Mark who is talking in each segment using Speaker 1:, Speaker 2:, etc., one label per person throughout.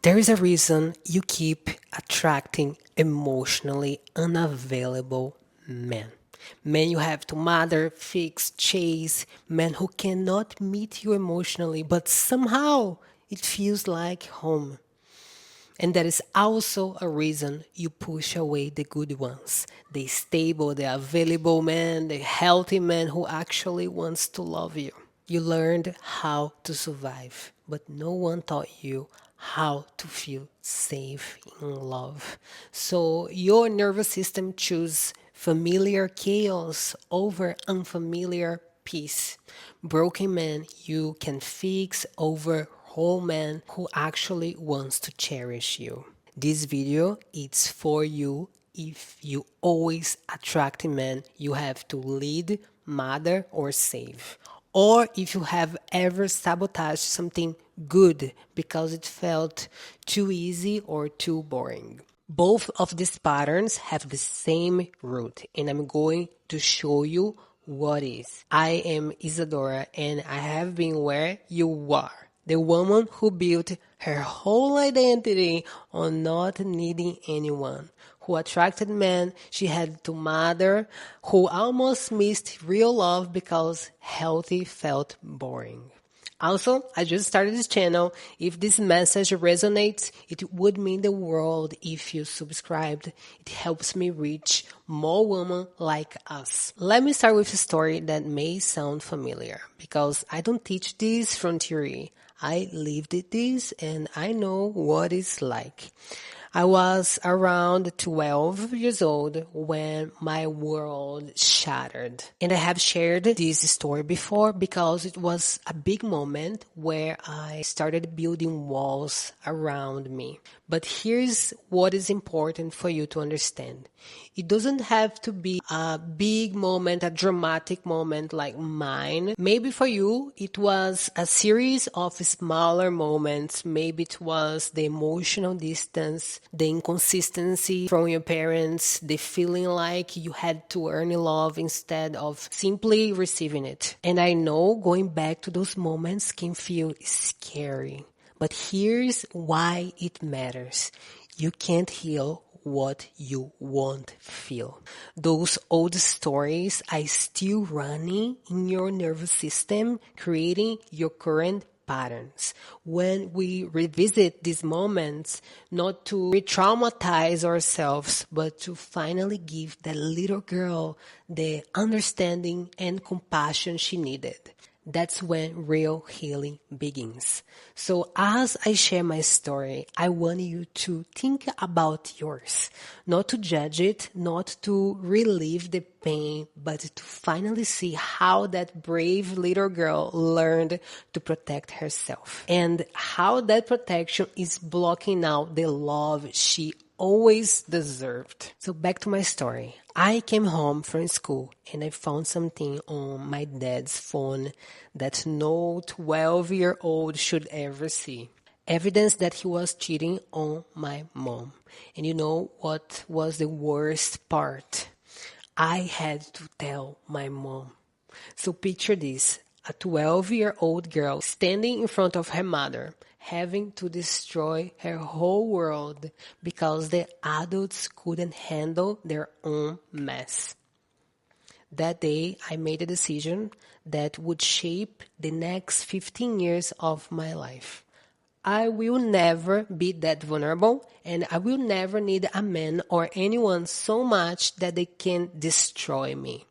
Speaker 1: There is a reason you keep attracting emotionally unavailable men. Men you have to mother, fix, chase, men who cannot meet you emotionally, but somehow it feels like home. And that is also a reason you push away the good ones, the stable, the available man, the healthy man who actually wants to love you. You learned how to survive, but no one taught you how to feel safe in love. So your nervous system chooses familiar chaos over unfamiliar peace. Broken man you can fix over whole man who actually wants to cherish you. This video is for you if you always attract a man you have to lead, mother, or save. Or if you have ever sabotaged something good because it felt too easy or too boring. Both of these patterns have the same root, and I'm going to show you what is. I am Isadora, and I have been where you are. The woman who built her whole identity on not needing anyone, who attracted men she had to mother, who almost missed real love because healthy felt boring. Also, I just started this channel. If this message resonates, it would mean the world if you subscribed. It helps me reach more women like us. Let me start with a story that may sound familiar because I don't teach this from theory. I lived this and I know what it's like. I was around 12 years old when my world shattered. And I have shared this story before because it was a big moment where I started building walls around me. But here's what is important for you to understand. It doesn't have to be a big moment, a dramatic moment like mine. Maybe for you, it was a series of smaller moments. Maybe it was the emotional distance, the inconsistency from your parents, the feeling like you had to earn love instead of simply receiving it. And I know going back to those moments can feel scary. But here's why it matters. You can't heal what you won't feel. Those old stories are still running in your nervous system, creating your current patterns. When we revisit these moments, not to re-traumatize ourselves, but to finally give that little girl the understanding and compassion she needed. That's when real healing begins. So as I share my story, I want you to think about yours. Not to judge it, not to relieve the pain, but to finally see how that brave little girl learned to protect herself. And how that protection is blocking out the love she always deserved. So back to my story. I came home from school and I found something on my dad's phone that no 12-year-old should ever see. Evidence that he was cheating on my mom. And you know what was the worst part? I had to tell my mom. So picture this, a 12-year-old girl standing in front of her mother, having to destroy her whole world because the adults couldn't handle their own mess. That day, I made a decision that would shape the next 15 years of my life. I will never be that vulnerable, and I will never need a man or anyone so much that they can destroy me.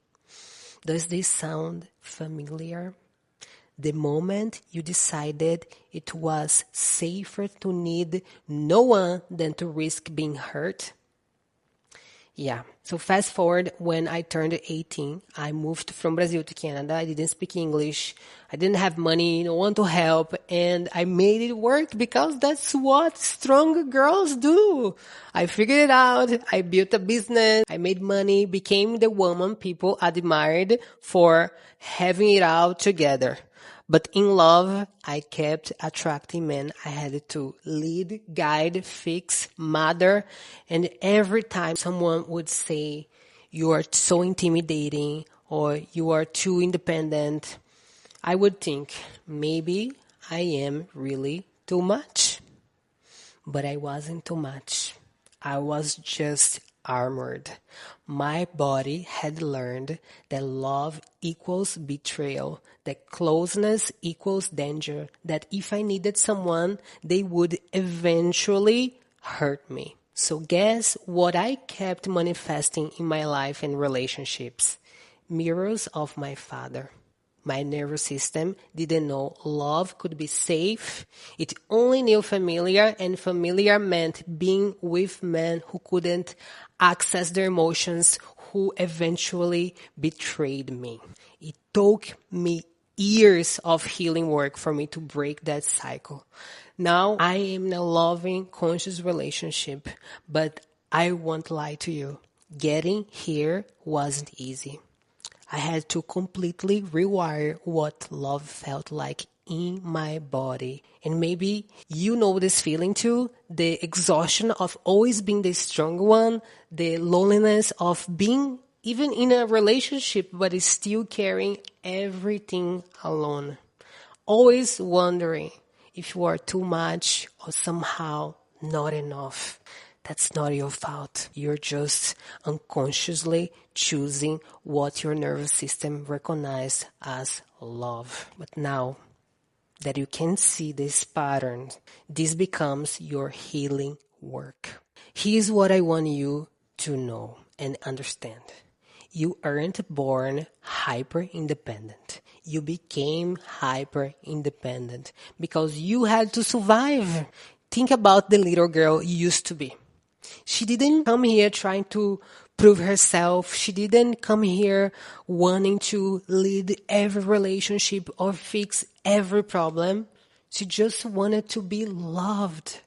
Speaker 1: Does this sound familiar? The moment you decided it was safer to need no one than to risk being hurt? Yeah. So fast forward, when I turned 18, I moved from Brazil to Canada. I didn't speak English. I didn't have money, no one to help, and I made it work because that's what strong girls do. I figured it out. I built a business. I made money, became the woman people admired for having it all together. But in love, I kept attracting men. I had to lead, guide, fix, mother. And every time someone would say, you are so intimidating or you are too independent, I would think, maybe I am really too much. But I wasn't too much. I was just armored. My body had learned that love equals betrayal, that closeness equals danger, that if I needed someone, they would eventually hurt me. So guess what I kept manifesting in my life and relationships? Mirrors of my father. My nervous system didn't know love could be safe. It only knew familiar, and familiar meant being with men who couldn't access their emotions, who eventually betrayed me. It took me years of healing work for me to break that cycle. Now I am in a loving, conscious relationship, but I won't lie to you. Getting here wasn't easy. I had to completely rewire what love felt like in my body. And maybe you know this feeling too, the exhaustion of always being the strong one, the loneliness of being even in a relationship but is still carrying everything alone. Always wondering if you are too much or somehow not enough. That's not your fault. You're just unconsciously choosing what your nervous system recognized as love. But now that you can see this pattern, this becomes your healing work. Here's what I want you to know and understand. You aren't born hyper independent. You became hyper independent because you had to survive. Think about the little girl you used to be. She didn't come here trying to prove herself. She didn't come here wanting to lead every relationship or fix every problem. She just wanted to be loved.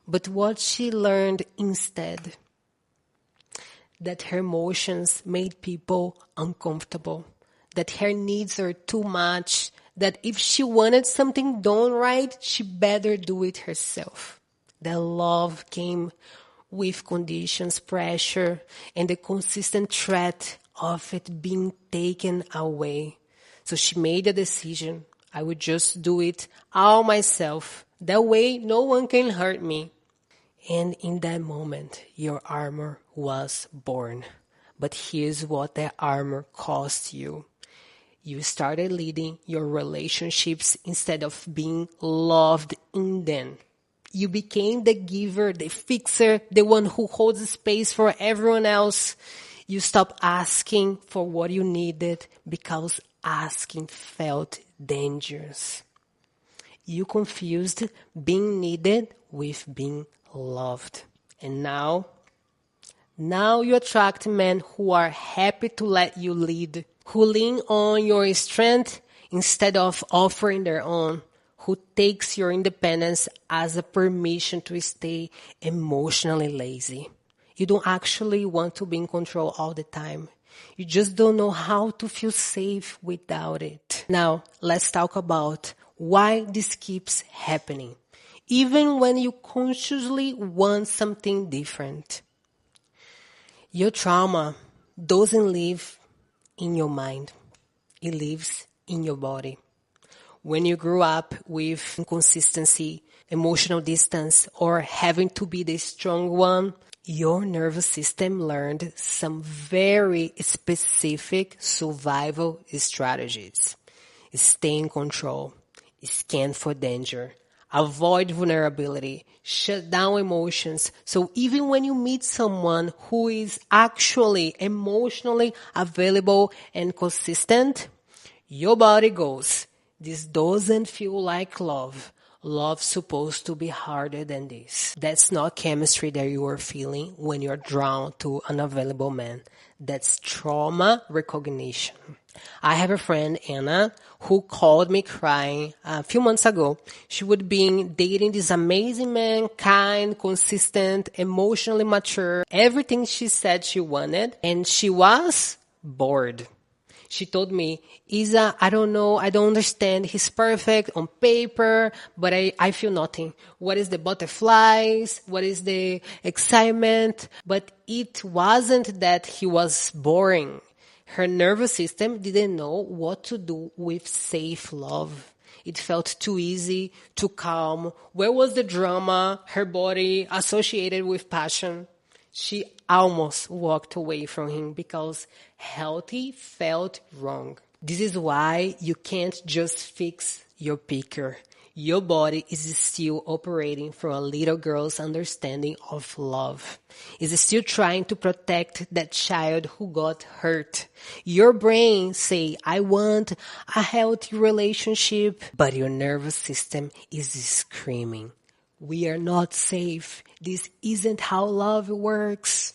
Speaker 1: But what she learned instead, that her emotions made people uncomfortable, that her needs are too much, that if she wanted something done right, she better do it herself. That love came with conditions, pressure, and the consistent threat of it being taken away. So she made a decision. I would just do it all myself. That way, no one can hurt me. And in that moment, your armor was born. But here's what that armor cost you. You started leading your relationships instead of being loved in them. You became the giver, the fixer, the one who holds space for everyone else. You stopped asking for what you needed because asking felt dangerous. You confused being needed with being loved. And now you attract men who are happy to let you lead, who lean on your strength instead of offering their own, who takes your independence as a permission to stay emotionally lazy. You don't actually want to be in control all the time. You just don't know how to feel safe without it. Now, let's talk about why this keeps happening, even when you consciously want something different. Your trauma doesn't live in your mind. It lives in your body. When you grew up with inconsistency, emotional distance, or having to be the strong one, your nervous system learned some very specific survival strategies. Stay in control, scan for danger, avoid vulnerability, shut down emotions. So even when you meet someone who is actually emotionally available and consistent, your body goes, this doesn't feel like love. Love's supposed to be harder than this. That's not chemistry that you are feeling when you're drawn to an unavailable man. That's trauma recognition. I have a friend, Anna, who called me crying a few months ago. She would be dating this amazing man, kind, consistent, emotionally mature, everything she said she wanted, and she was bored. She told me, Isa, I don't know, I don't understand. He's perfect on paper, but I feel nothing. What is the butterflies? What is the excitement? But it wasn't that he was boring. Her nervous system didn't know what to do with safe love. It felt too easy, too calm. Where was the drama, her body associated with passion? She almost walked away from him because healthy felt wrong. This is why you can't just fix your picker. Your body is still operating from a little girl's understanding of love. Is still trying to protect that child who got hurt. Your brain say, I want a healthy relationship, but your nervous system is screaming. We are not safe. This isn't how love works.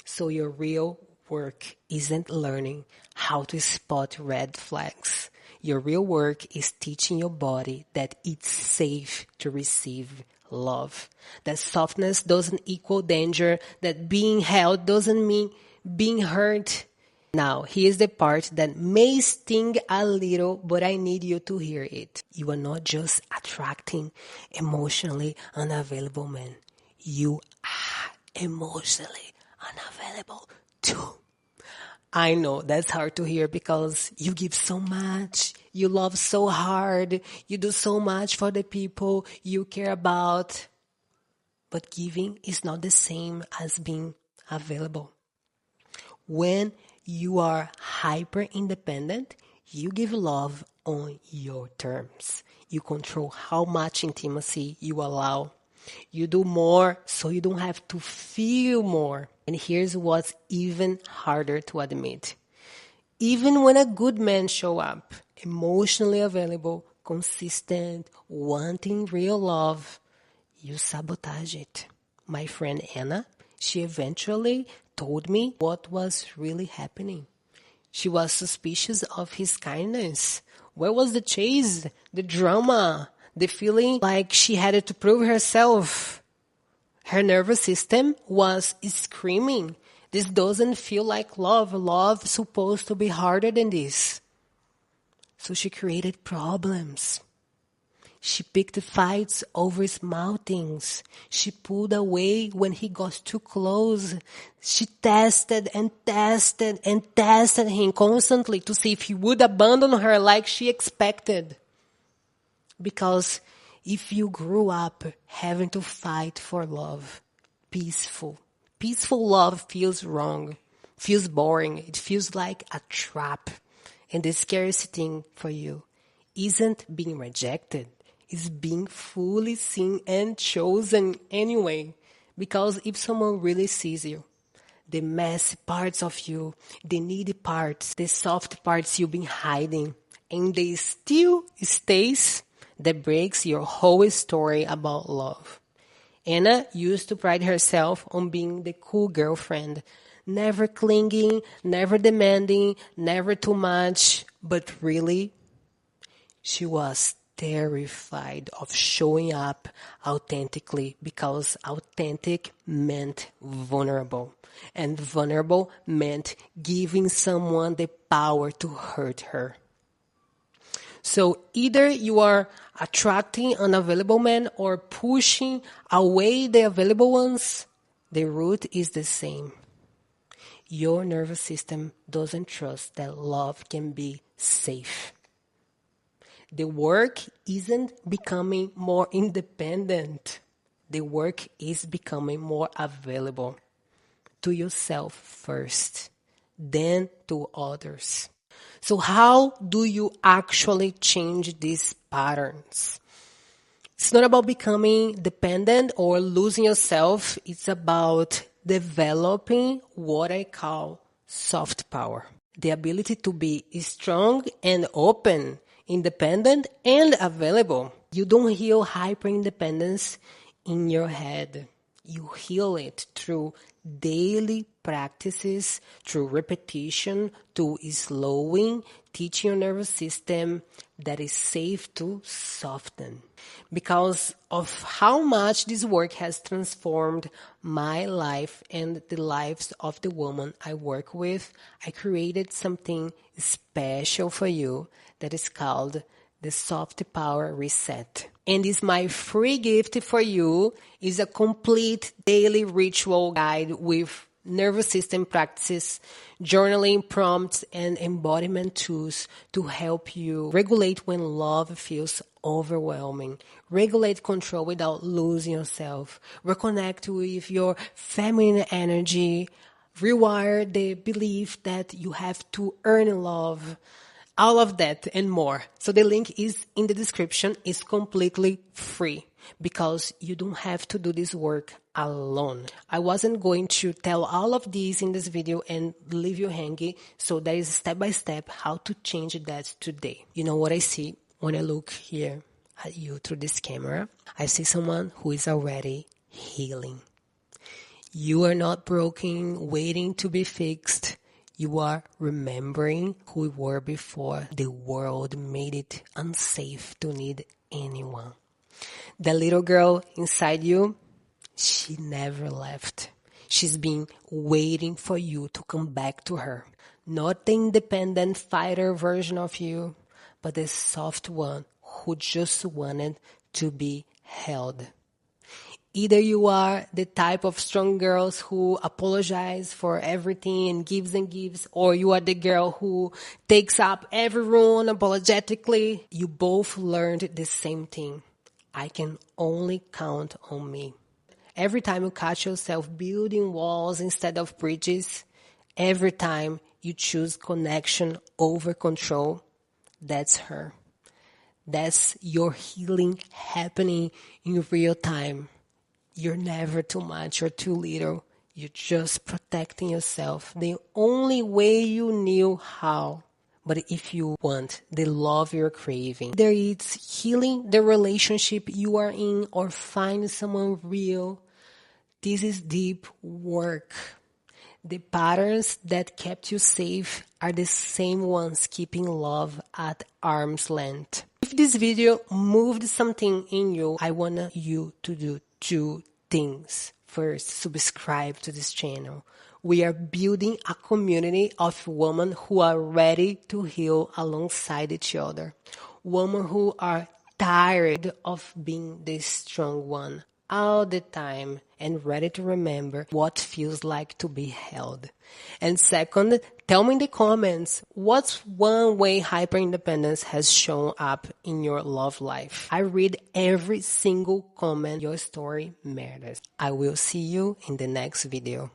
Speaker 1: So your real work isn't learning how to spot red flags. Your real work is teaching your body that it's safe to receive love. That softness doesn't equal danger. That being held doesn't mean being hurt. Now, here's the part that may sting a little, but I need you to hear it. You are not just attracting emotionally unavailable men. You are emotionally unavailable too. I know that's hard to hear because you give so much, you love so hard, you do so much for the people you care about. But giving is not the same as being available. When you are hyper independent, you give love on your terms. You control how much intimacy you allow. You do more so you don't have to feel more. And here's what's even harder to admit. Even when a good man show up, emotionally available, consistent, wanting real love, you sabotage it. My friend Anna, she eventually told me what was really happening. She was suspicious of his kindness. Where was the chase, the drama, the feeling like she had to prove herself? Her nervous system was screaming, this doesn't feel like love. Love is supposed to be harder than this. So she created problems. She picked fights over small things. She pulled away when he got too close. She tested and tested and tested him constantly to see if he would abandon her like she expected. Because if you grew up having to fight for love, peaceful love feels wrong, feels boring, it feels like a trap. And the scariest thing for you isn't being rejected. Is being fully seen and chosen anyway. Because if someone really sees you, the messy parts of you, the needy parts, the soft parts you've been hiding, and they still stays, that breaks your whole story about love. Anna used to pride herself on being the cool girlfriend, never clinging, never demanding, never too much, but really, she was terrified of showing up authentically because authentic meant vulnerable. And vulnerable meant giving someone the power to hurt her. So either you are attracting unavailable men or pushing away the available ones, the root is the same. Your nervous system doesn't trust that love can be safe. The work isn't becoming more independent. The work is becoming more available to yourself first, then to others. So how do you actually change these patterns? It's not about becoming dependent or losing yourself. It's about developing what I call soft power. The ability to be strong and open, independent and available. You don't heal hyper-independence in your head. You heal it through daily practices, through repetition, to slowing, teaching your nervous system that is safe to soften. Because of how much this work has transformed my life and the lives of the women I work with, I created something special for you that is called the Soft Power Reset. And is my free gift for you is a complete daily ritual guide with nervous system practices, journaling prompts, and embodiment tools to help you regulate when love feels overwhelming, regulate control without losing yourself, reconnect with your feminine energy, rewire the belief that you have to earn love, all of that and more. So the link is in the description. It's completely free because you don't have to do this work alone. I wasn't going to tell all of these in this video and leave you hanging. So there is step by step how to change that today. You know what I see when I look here at you through this camera? I see someone who is already healing. You are not broken, waiting to be fixed. You are remembering who you were before the world made it unsafe to need anyone. The little girl inside you, she never left. She's been waiting for you to come back to her. Not the independent fighter version of you, but the soft one who just wanted to be held. Either you are the type of strong girls who apologize for everything and gives, or you are the girl who takes up every rule unapologetically. You both learned the same thing. I can only count on me. Every time you catch yourself building walls instead of bridges, every time you choose connection over control, that's her. That's your healing happening in real time. You're never too much or too little. You're just protecting yourself the only way you knew how. But if you want the love you're craving, either it's healing the relationship you are in or find someone real, this is deep work. The patterns that kept you safe are the same ones keeping love at arm's length. If this video moved something in you, I want you to do two things. First, subscribe to this channel. We are building a community of women who are ready to heal alongside each other. Women who are tired of being the strong one all the time and ready to remember what feels like to be held. And second, tell me in the comments, what's one way hyper-independence has shown up in your love life? I read every single comment. Your story matters. I will see you in the next video.